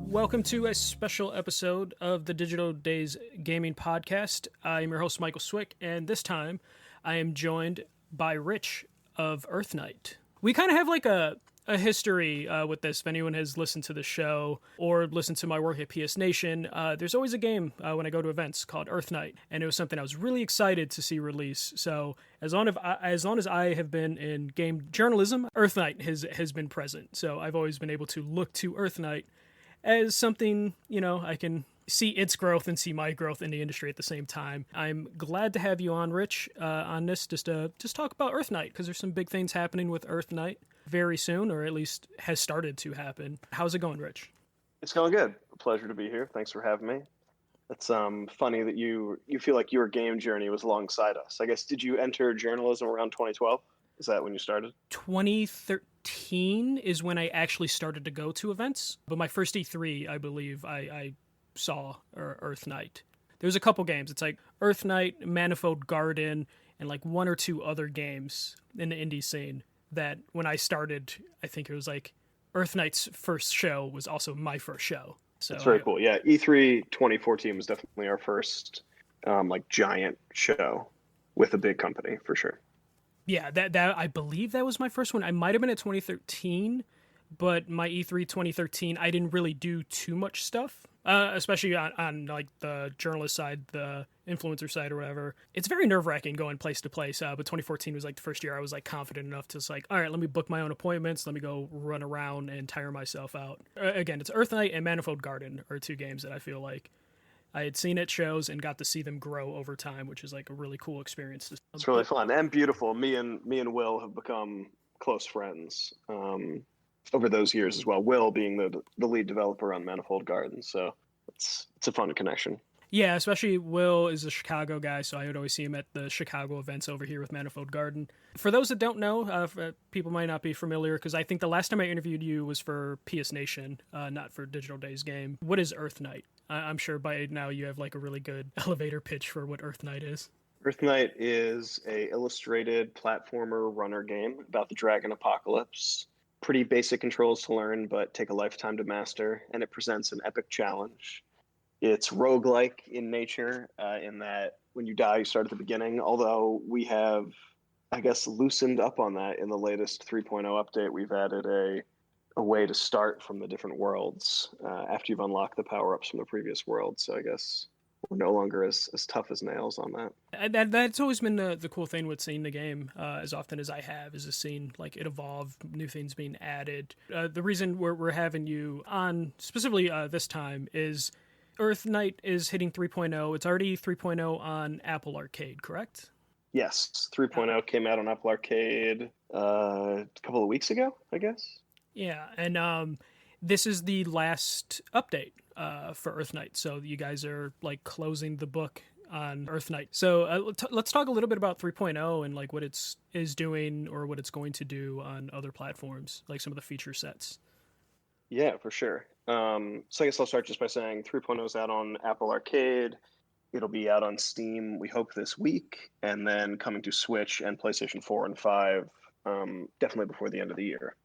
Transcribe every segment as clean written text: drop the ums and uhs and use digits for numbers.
Welcome to a special episode of the Digital Days Gaming Podcast. I'm your host, Michael Swick, and this time I am joined by Rich of EarthNight. We kind of have like a history with this. If anyone has listened to the show or listened to my work at PS Nation, there's always a game when I go to events called EarthNight, and it was something I was really excited to see release. So as long as I have been in game journalism, EarthNight has been present. So I've always been able to look to EarthNight as something, I can see its growth and see my growth in the industry at the same time. I'm glad to have you on, Rich, on this, just talk about EarthNight, because there's some big things happening with EarthNight very soon, or at least has started to happen. How's it going, Rich? It's going good. A pleasure to be here. Thanks for having me. It's funny that you feel like your game journey was alongside us. I guess, did you enter journalism around 2012? Is that when you started? 2013 is when I actually started to go to events. But my first E3, I believe, I saw EarthNight. There's a couple games. It's like EarthNight, Manifold Garden, and like one or two other games in the indie scene that when I started, I think it was like EarthNight's first show was also my first show. So that's very cool. Yeah, E3 2014 was definitely our first giant show with a big company for sure. Yeah, that I believe that was my first one. I might have been at 2013, but my E3 2013, I didn't really do too much stuff, especially on like the journalist side, the influencer side or whatever. It's very nerve-wracking going place to place, but 2014 was like the first year I was like confident enough to just like, all right, let me book my own appointments, let me go run around and tire myself out. Again, it's EarthNight and Manifold Garden are two games that I feel like I had seen at shows and got to see them grow over time, which is like a really cool experience. It's really fun and beautiful. Me and Will have become close friends over those years as well. Will being the lead developer on Manifold Garden, so it's a fun connection. Yeah, especially Will is a Chicago guy, so I would always see him at the Chicago events over here with Manifold Garden. For those that don't know, people might not be familiar, because I think the last time I interviewed you was for PS Nation, not for Digital Days Game. What is EarthNight? I'm sure by now you have like a really good elevator pitch for what EarthNight is. EarthNight is a illustrated platformer runner game about the dragon apocalypse. Pretty basic controls to learn, but take a lifetime to master, and it presents an epic challenge. It's roguelike in nature, in that when you die, you start at the beginning, although we have, I guess, loosened up on that in the latest 3.0 update. We've added a way to start from the different worlds after you've unlocked the power-ups from the previous world. So I guess we're no longer as tough as nails on that. That's always been the cool thing with seeing the game as often as I have, is just seeing like it evolve, new things being added. The reason we're having you on specifically this time is EarthNight is hitting 3.0. It's already 3.0 on Apple Arcade, correct? Yes, 3.0 came out on Apple Arcade a couple of weeks ago, I guess. Yeah, and this is the last update for EarthNight, so you guys are like closing the book on EarthNight. So let's talk a little bit about 3.0 and like what it's doing or what it's going to do on other platforms, like some of the feature sets. Yeah, for sure. So I guess I'll start just by saying 3.0 is out on Apple Arcade. It'll be out on Steam, we hope, this week, and then coming to Switch and PlayStation 4 and 5 definitely before the end of the year.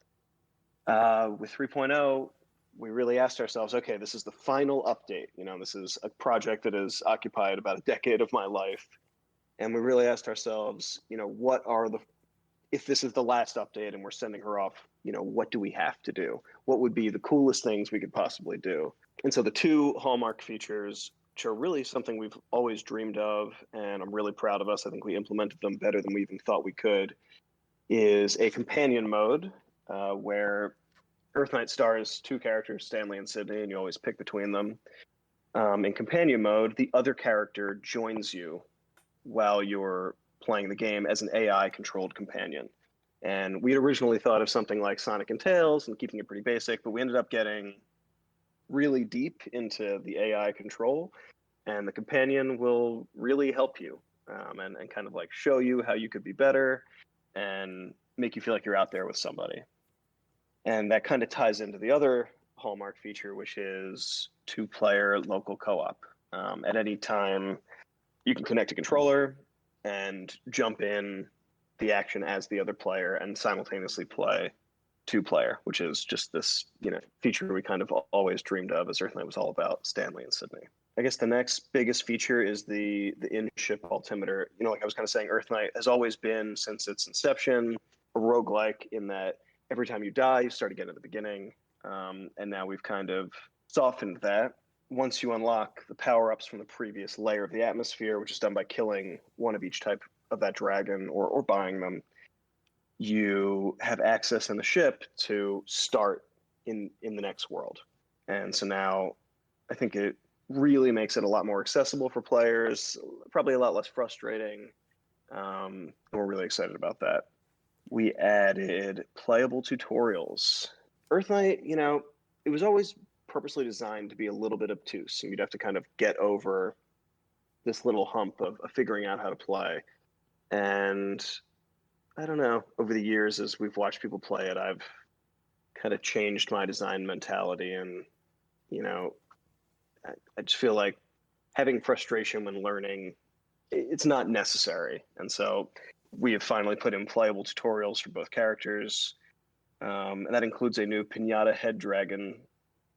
With 3.0, we really asked ourselves, okay, this is the final update. This is a project that has occupied about a decade of my life. And we really asked ourselves, if this is the last update and we're sending her off, what do we have to do? What would be the coolest things we could possibly do? And so the two hallmark features, which are really something we've always dreamed of, and I'm really proud of us, I think we implemented them better than we even thought we could, is a companion mode where EarthNight stars two characters, Stanley and Sydney, and you always pick between them. In companion mode, the other character joins you while you're playing the game as an AI-controlled companion. And we had originally thought of something like Sonic and Tails and keeping it pretty basic, but we ended up getting really deep into the AI control, and the companion will really help you and kind of like show you how you could be better and make you feel like you're out there with somebody. And that kind of ties into the other hallmark feature, which is two-player local co-op. At any time, you can connect a controller and jump in the action as the other player and simultaneously play 2-player, which is just this, feature we kind of always dreamed of, as EarthNight was all about Stanley and Sydney. I guess the next biggest feature is the in-ship altimeter. Like I was kind of saying, EarthNight has always been, since its inception, a roguelike in that every time you die, you start again at the beginning. And now we've kind of softened that. Once you unlock the power-ups from the previous layer of the atmosphere, which is done by killing one of each type of that dragon or buying them, you have access in the ship to start in the next world. And so now I think it really makes it a lot more accessible for players, probably a lot less frustrating. We're really excited about that. We added playable tutorials. EarthNight, it was always purposely designed to be a little bit obtuse, and you'd have to kind of get over this little hump of figuring out how to play. And I don't know, over the years, as we've watched people play it, I've kind of changed my design mentality. And, I just feel like having frustration when learning, it's not necessary. And so we have finally put in playable tutorials for both characters. And that includes a new Pinata Head Dragon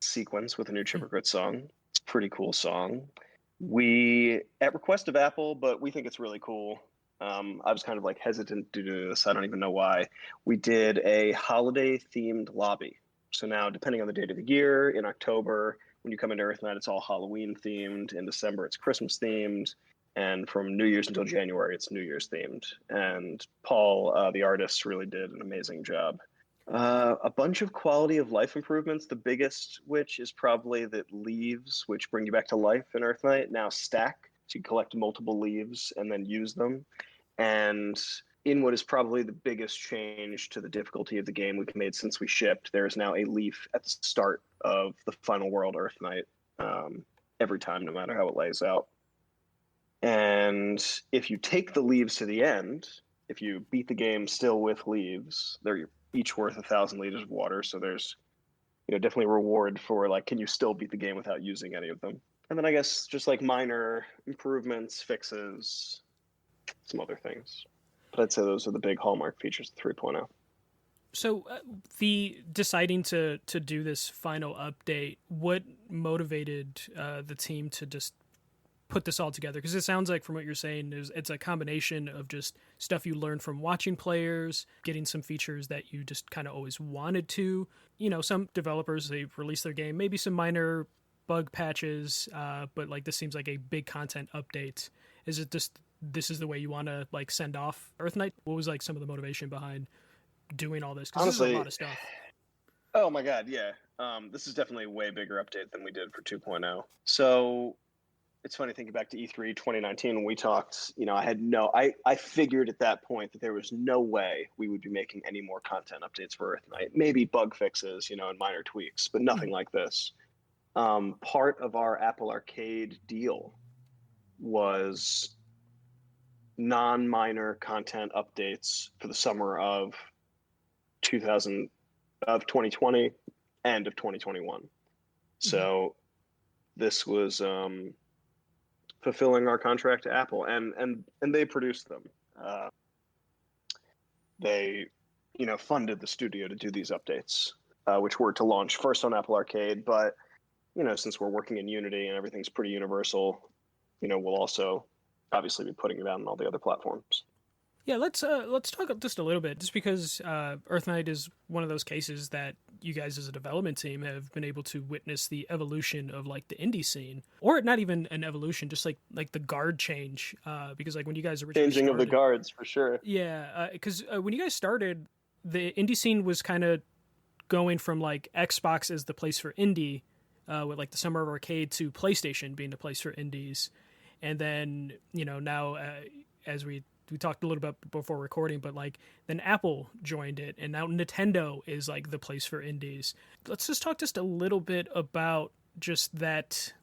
sequence with a new Chippergrit song. It's a pretty cool song. We, at request of Apple, but we think it's really cool. I was kind of like hesitant to do this. I don't even know why. We did a holiday-themed lobby. So now, depending on the date of the year, in October, when you come into EarthNight, it's all Halloween-themed. In December, it's Christmas-themed. And from New Year's until January, it's New Year's-themed. And Paul, the artist, really did an amazing job. A bunch of quality of life improvements, the biggest which is probably that leaves, which bring you back to life in EarthNight, now stack. So you collect multiple leaves and then use them. And in what is probably the biggest change to the difficulty of the game we've made since we shipped, there is now a leaf at the start of the final world EarthNight every time, no matter how it lays out. And if you take the leaves to the end, if you beat the game still with leaves, they're each worth 1,000 liters of water. So there's definitely a reward for, like, can you still beat the game without using any of them? And then I guess just like minor improvements, fixes, some other things. But I'd say those are the big hallmark features of 3.0. So the deciding to do this final update, what motivated the team to just put this all together? Because it sounds like from what you're saying, it's a combination of just stuff you learned from watching players, getting some features that you just kind of always wanted to. Some developers, they release their game, maybe some minor bug patches, but like this seems like a big content update. Is it just this is the way you want to like send off EarthNight? What was like some of the motivation behind doing all this? Because this is a lot of stuff. Oh my god, yeah. This is definitely a way bigger update than we did for 2.0. So it's funny thinking back to E3 2019 when we talked, I figured at that point that there was no way we would be making any more content updates for EarthNight. Maybe bug fixes, and minor tweaks, but nothing like this. Part of our Apple Arcade deal was non-minor content updates for the summer of 2020 and of 2021. So this was fulfilling our contract to Apple, and they produced them. They funded the studio to do these updates, which were to launch first on Apple Arcade, but since we're working in Unity and everything's pretty universal, we'll also obviously be putting it out on all the other platforms. Yeah, let's talk just a little bit, just because EarthNight is one of those cases that you guys as a development team have been able to witness the evolution of like the indie scene, or not even an evolution, just like the guard change. Because like when you guys originally changing of the guards for sure. Yeah, because when you guys started, the indie scene was kind of going from like Xbox as the place for indie, with like the Summer of Arcade, to PlayStation being the place for indies, and then now as we talked a little bit before recording, but like then Apple joined it, and now Nintendo is like the place for indies. Let's just talk just a little bit about just that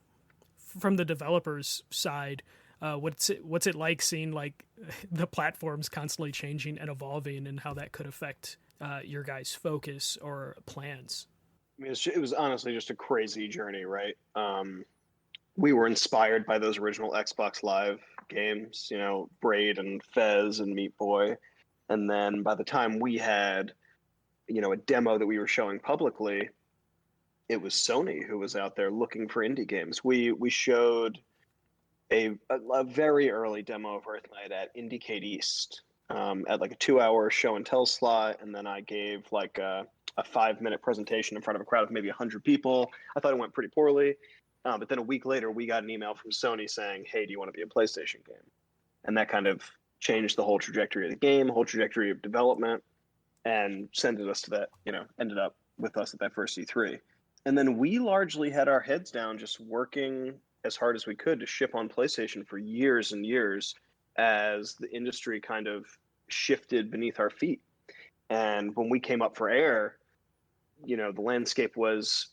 from the developers' side. What's it like seeing like the platforms constantly changing and evolving, and how that could affect your guys' focus or plans? I mean, it was honestly just a crazy journey, right? We were inspired by those original Xbox Live games, Braid and Fez and Meat Boy. And then by the time we had a demo that we were showing publicly, it was Sony who was out there looking for indie games. We showed a very early demo of EarthNight at IndieCade East, at like a 2-hour show and tell slot, and then I gave like a 5-minute presentation in front of a crowd of maybe 100 people. I thought it went pretty poorly, but then a week later we got an email from Sony saying, "Hey, do you want to be a PlayStation game?" And that kind of changed the whole trajectory of the game, whole trajectory of development, and sent us to that. Ended up with us at that first E3, and then we largely had our heads down, just working as hard as we could to ship on PlayStation for years and years as the industry kind of shifted beneath our feet. And when we came up for air, the landscape was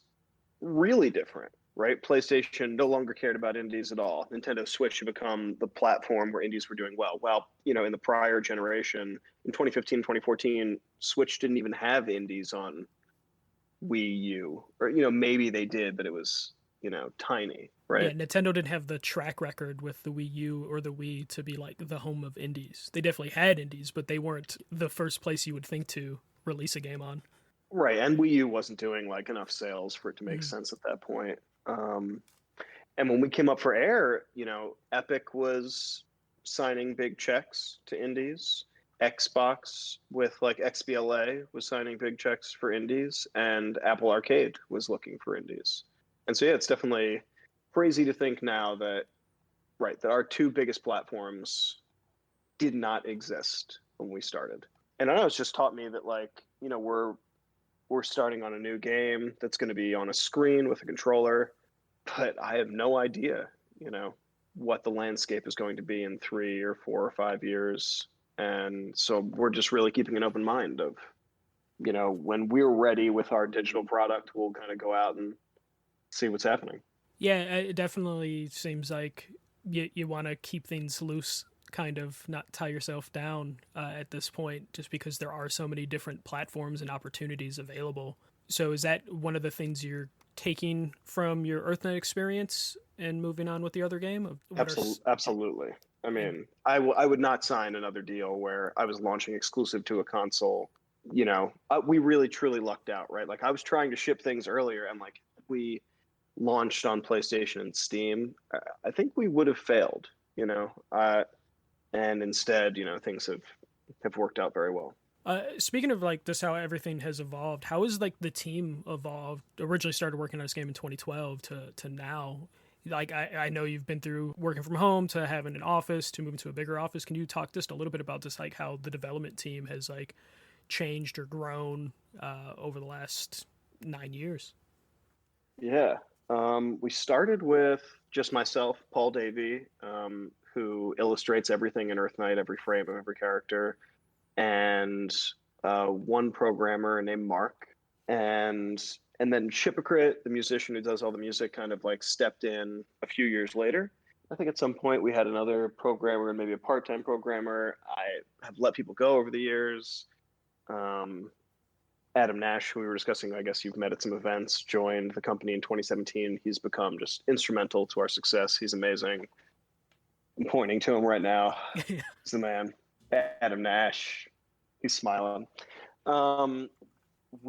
really different, right? PlayStation no longer cared about indies at all. Nintendo Switch had become the platform where indies were doing well. Well, in the prior generation, in 2015, 2014, Switch didn't even have indies on Wii U. Or, maybe they did, but it was, tiny, right? Yeah, Nintendo didn't have the track record with the Wii U or the Wii to be like the home of indies. They definitely had indies, but they weren't the first place you would think to release a game on. Right, and Wii U wasn't doing like enough sales for it to make sense at that point. And when we came up for air, Epic was signing big checks to indies. Xbox with like XBLA was signing big checks for indies, and Apple Arcade was looking for indies. And so, yeah, it's definitely crazy to think now that, right, that our two biggest platforms did not exist when we started. And I know it's just taught me that, like, we're starting on a new game that's going to be on a screen with a controller, but I have no idea, what the landscape is going to be in 3 or 4 or 5 years. And so we're just really keeping an open mind of, when we're ready with our digital product, we'll kind of go out and see what's happening. Yeah, it definitely seems like you want to keep things loose, kind of not tie yourself down at this point, just because there are so many different platforms and opportunities available. So is that one of the things you're taking from your EarthNight experience and moving on with the other game? Absolutely. I mean, I would not sign another deal where I was launching exclusive to a console. We really truly lucked out, right? Like, I was trying to ship things earlier, and like, we launched on PlayStation and Steam, I think we would have failed, and instead, things have worked out very well. Speaking of like this, how everything has evolved, how has like the team evolved? Originally started working on this game in 2012 to now. Like, I know you've been through working from home to having an office to moving to a bigger office. Can you talk just a little bit about just like how the development team has like changed or grown over the last 9 years? Yeah. We started with just myself, Paul Davey, who illustrates everything in EarthNight, every frame of every character, and one programmer named Mark, and then Shipocrit, the musician who does all the music, kind of like stepped in a few years later. I think at some point we had another programmer and maybe a part-time programmer. I have let people go over the years. Adam Nash, who we were discussing, I guess you've met at some events, joined the company in 2017. He's become just instrumental to our success. He's amazing. I'm pointing to him right now. He's the man. Adam Nash. He's smiling. And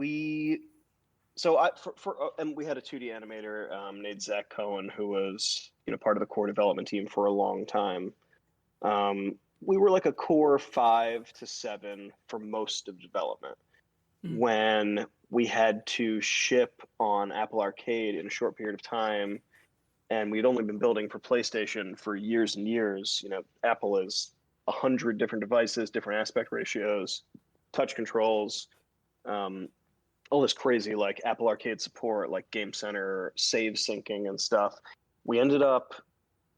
we had a 2D animator named Zach Cohen, who was part of the core development team for a long time. We were like a core 5 to 7 for most of development. When we had to ship on Apple Arcade in a short period of time, and we'd only been building for PlayStation for years and years. Apple is 100 different devices, different aspect ratios, touch controls, all this crazy like Apple Arcade support, like Game Center, save syncing and stuff. We ended up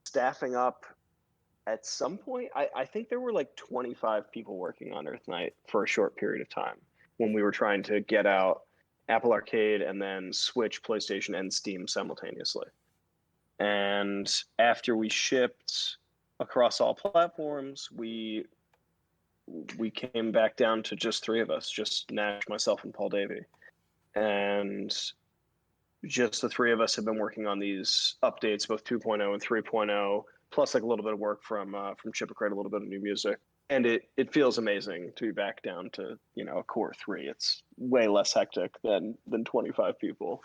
staffing up at some point. I think there were like 25 people working on EarthNight for a short period of time when we were trying to get out Apple Arcade and then Switch, PlayStation, and Steam simultaneously. And after we shipped across all platforms, we came back down to just 3 of us, just Nash, myself, and Paul Davey. And just the 3 of us have been working on these updates, both 2.0 and 3.0, plus like a little bit of work from Chipocrit, a little bit of new music. and it feels amazing to be back down to, a core three. It's way less hectic than 25 people.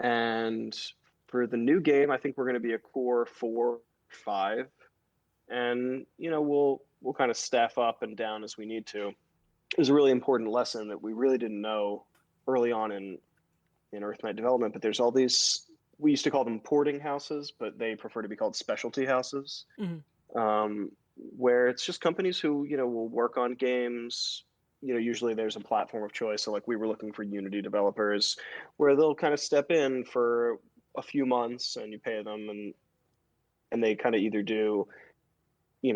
And for the new game, I think we're going to be a core 4, 5, and we'll kind of staff up and down as we need to. It was a really important lesson that we really didn't know early on in EarthNight development. But there's all these, we used to call them porting houses, but they prefer to be called specialty houses. Where it's just companies who will work on games. Usually there's a platform of choice. So like we were looking for Unity developers, where they'll kind of step in for a few months and you pay them, and they kind of either do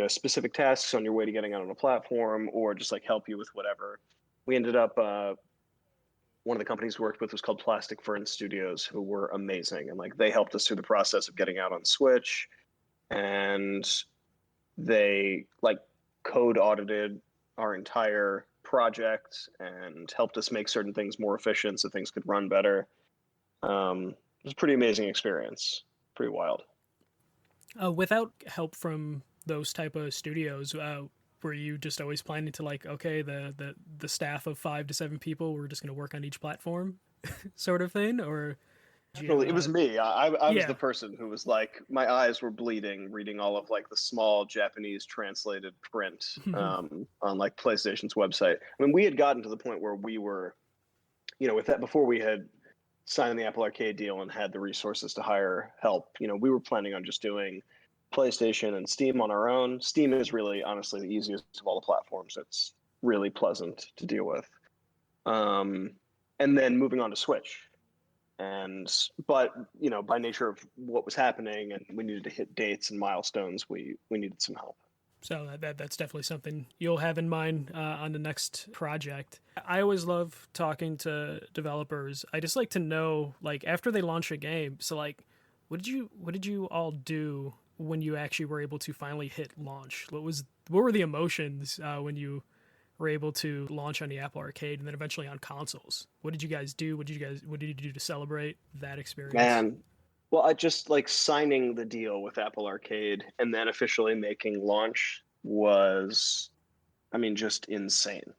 specific tasks on your way to getting out on a platform, or just like help you with whatever. We ended up one of the companies we worked with was called Plastic Fern Studios, who were amazing, and like they helped us through the process of getting out on Switch, and they like code audited our entire project and helped us make certain things more efficient so things could run better. It was a pretty amazing experience, pretty wild. Without help from those type of studios, were you just always planning to like, okay, the staff of 5 to 7 people, we're just going to work on each platform, sort of thing, or? Definitely, it was me. I was the person who was like, my eyes were bleeding reading all of like the small Japanese translated print on like PlayStation's website. I mean, we had gotten to the point where we were, with that, before we had signed the Apple Arcade deal and had the resources to hire help. We were planning on just doing PlayStation and Steam on our own. Steam is really, honestly, the easiest of all the platforms. It's really pleasant to deal with. And then moving on to Switch. But by nature of what was happening, and we needed to hit dates and milestones, we needed some help. So that's definitely something you'll have in mind on the next project. I always love talking to developers. I just like to know, like, after they launch a game, so like, what did you all do when you actually were able to finally hit launch? What were the emotions when you were able to launch on the Apple Arcade and then eventually on consoles? What did you guys do? What did you do to celebrate that experience? Man, well, I just like signing the deal with Apple Arcade and then officially making launch was, I mean, just insane.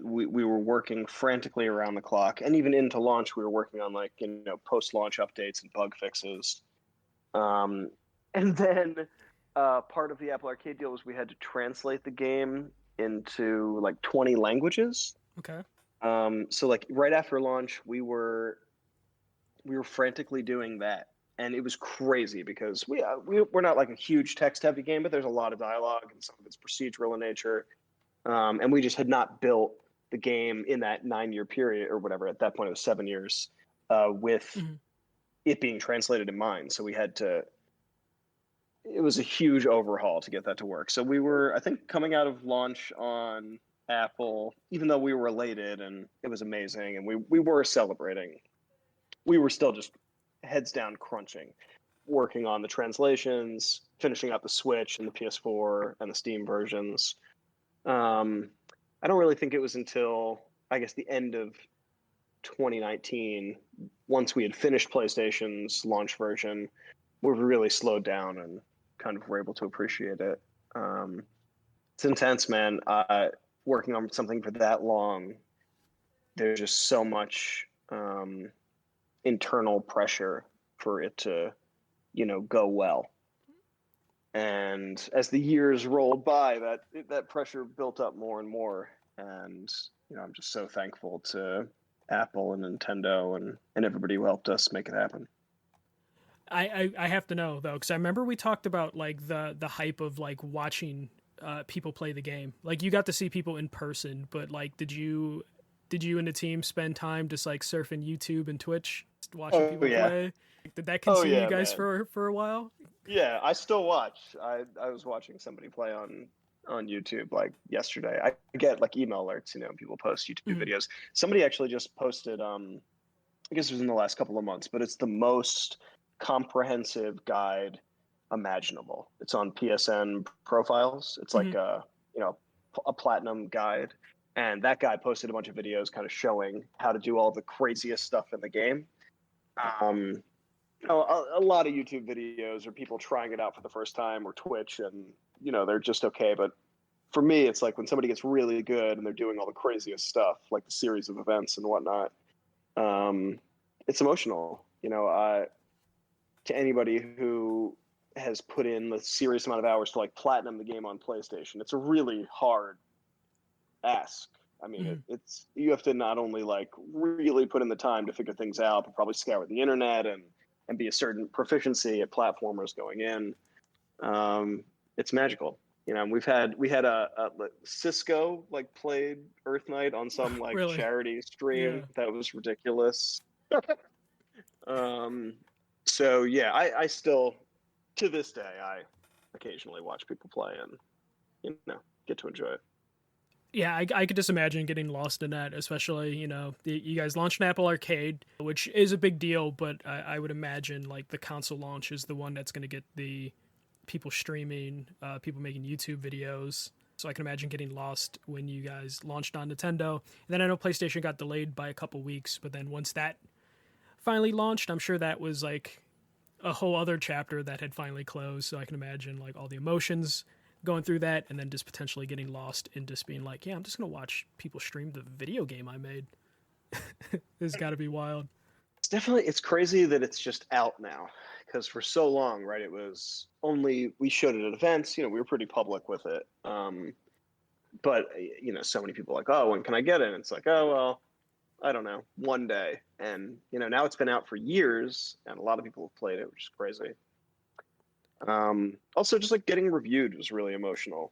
We were working frantically around the clock, and even into launch, we were working on like post-launch updates and bug fixes. And then part of the Apple Arcade deal was we had to translate the game into like 20 languages. Okay. So like right after launch, we were frantically doing that, and it was crazy because we're not like a huge text-heavy game, but there's a lot of dialogue and some of it's procedural in nature, and we just had not built the game in that 9-year period or whatever. At that point, it was 7 years with it being translated in mind. So we had to. It was a huge overhaul to get that to work. So we were, I think, coming out of launch on Apple, even though we were elated and it was amazing and we were celebrating, we were still just heads down crunching, working on the translations, finishing out the Switch and the PS4 and the Steam versions. I don't really think it was until, I guess, the end of 2019, once we had finished PlayStation's launch version, where we really slowed down and kind of were able to appreciate it. It's intense, man. Working on something for that long, there's just so much internal pressure for it to, go well. And as the years rolled by, that pressure built up more and more. And I'm just so thankful to Apple and Nintendo and everybody who helped us make it happen. I have to know though, because I remember we talked about like the hype of like watching people play the game. Like you got to see people in person, but like did you and the team spend time just like surfing YouTube and Twitch watching people play? Did that consume you guys for a while? Yeah, I still watch. I was watching somebody play on YouTube like yesterday. I get like email alerts, people post YouTube videos. Somebody actually just posted, I guess it was in the last couple of months, but it's the most comprehensive guide imaginable. It's on PSN profiles. It's like a platinum guide. And that guy posted a bunch of videos kind of showing how to do all the craziest stuff in the game. A lot of YouTube videos are people trying it out for the first time, or Twitch, and they're just okay. But for me, it's like when somebody gets really good and they're doing all the craziest stuff, like the series of events and whatnot. It's emotional, to anybody who has put in the serious amount of hours to like platinum the game on PlayStation. It's a really hard ask. I mean, Mm-hmm. it's you have to not only like really put in the time to figure things out, but probably scour the internet and be a certain proficiency at platformers going in. It's magical. We had a Cisco like played EarthNight on some like Really? charity Yeah. stream that was ridiculous. um, so yeah, I still to this day I occasionally watch people play and get to enjoy it. Yeah, I could just imagine getting lost in that, especially, you guys launched an Apple Arcade, which is a big deal, but I would imagine, like, the console launch is the one that's going to get the people streaming, people making YouTube videos. So I can imagine getting lost when you guys launched on Nintendo. And then I know PlayStation got delayed by a couple weeks, but then once that finally launched, I'm sure that was, like, a whole other chapter that had finally closed. So I can imagine, like, all the emotions going through that, and then just potentially getting lost in just being like, yeah, I'm just gonna watch people stream the video game I made. It's got to be wild. It's crazy that it's just out now, because for so long, right, it was only we showed it at events. We were pretty public with it. But so many people are like, oh, when can I get it? And it's like, oh well, I don't know, one day. And now it's been out for years, and a lot of people have played it, which is crazy. Also, just like getting reviewed was really emotional.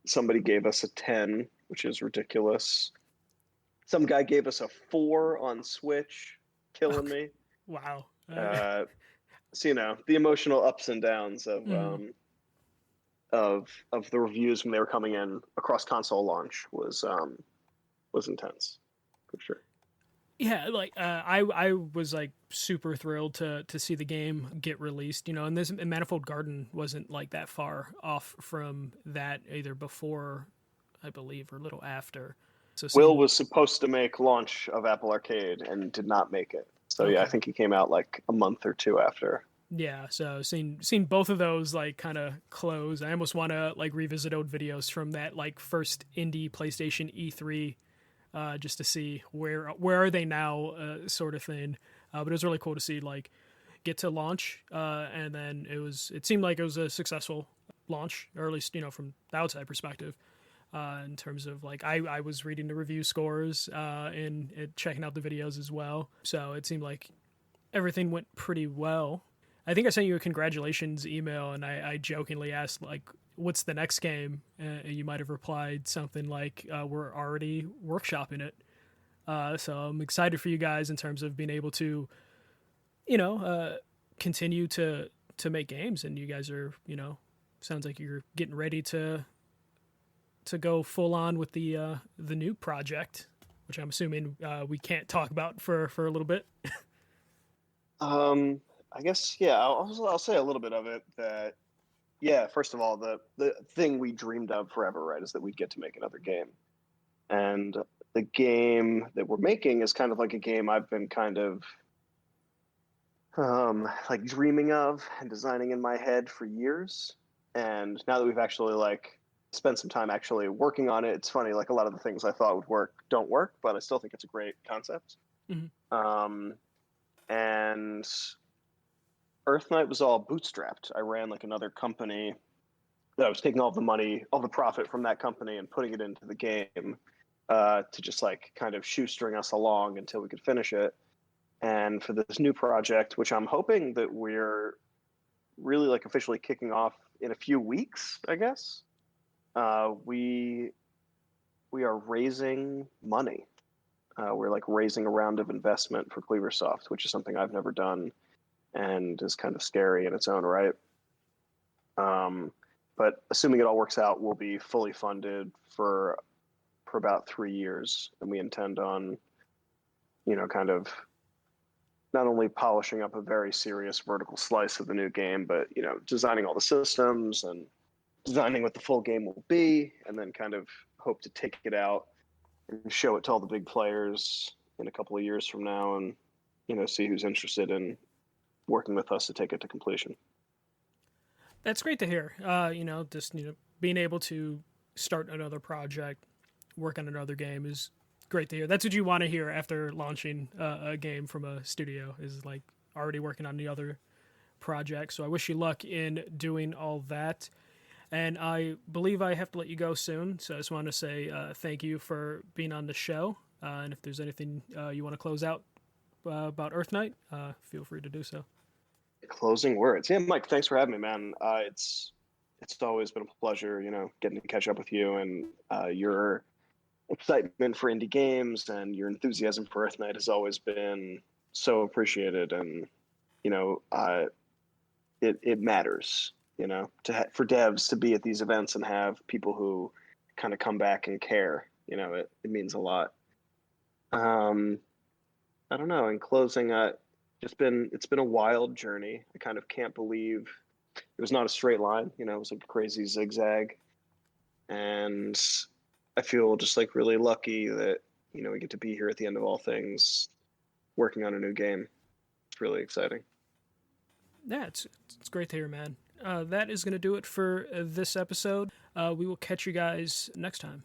Somebody gave us a 10, which is ridiculous. Some guy gave us a 4 on Switch, killing me. Wow. So the emotional ups and downs of the reviews when they were coming in across console launch was intense, for sure. Yeah, like I was like super thrilled to see the game get released, and this and Manifold Garden wasn't like that far off from that, either before, I believe, or a little after. So Will seeing was supposed to make launch of Apple Arcade and did not make it. So yeah, I Okay. think he came out like a month or two after. Yeah, so seeing both of those like kind of close, I almost want to like revisit old videos from that like first indie PlayStation E3, just to see where are they now, sort of thing. But it was really cool to see like get to launch, and then it seemed like it was a successful launch, or at least from the outside perspective. In terms of like I was reading the review scores, and checking out the videos as well, so it seemed like everything went pretty well. I think I sent you a congratulations email, and I jokingly asked like, "What's the next game?" You might have replied something like, "We're already workshopping it." So I'm excited for you guys in terms of being able to, continue to make games, and you guys are, sounds like you're getting ready to go full on with the new project, which I'm assuming we can't talk about for a little bit. I guess yeah. I'll say a little bit of it. That yeah. First of all, the thing we dreamed of forever, right, is that we'd get to make another game, and the game that we're making is kind of like a game I've been kind of like dreaming of and designing in my head for years. And now that we've actually like spent some time actually working on it, it's funny. Like a lot of the things I thought would work don't work, but I still think it's a great concept. Mhm. And EarthNight was all bootstrapped. I ran like another company that I was taking all the money, all the profit from that company and putting it into the game, to just like kind of shoestring us along until we could finish it. And for this new project, which I'm hoping that we're really like officially kicking off in a few weeks, I guess, we are raising money. We're like raising a round of investment for Cleaversoft, which is something I've never done and is kind of scary in its own right. But assuming it all works out, we'll be fully funded for about 3 years, and we intend on, kind of not only polishing up a very serious vertical slice of the new game, but designing all the systems and designing what the full game will be, and then kind of hope to take it out and show it to all the big players in a couple of years from now, and see who's interested in working with us to take it to completion. That's great to hear. Just being able to start another project, work on another game is great to hear. That's what you want to hear after launching a game from a studio, is like already working on the other project. So I wish you luck in doing all that. And I believe I have to let you go soon. So I just want to say thank you for being on the show. And if there's anything you want to close out about EarthNight, feel free to do so. Closing words. Yeah, Mike, thanks for having me, man. It's always been a pleasure, getting to catch up with you, and your excitement for indie games and your enthusiasm for EarthNight has always been so appreciated. And it matters, for devs to be at these events and have people who kind of come back and care. It means a lot. I don't know. In closing, it's been a wild journey. I kind of can't believe it was not a straight line. It was like a crazy zigzag, and I feel just like really lucky that we get to be here at the end of all things, working on a new game. It's really exciting. Yeah, it's great to hear, man. That is going to do it for this episode. We will catch you guys next time.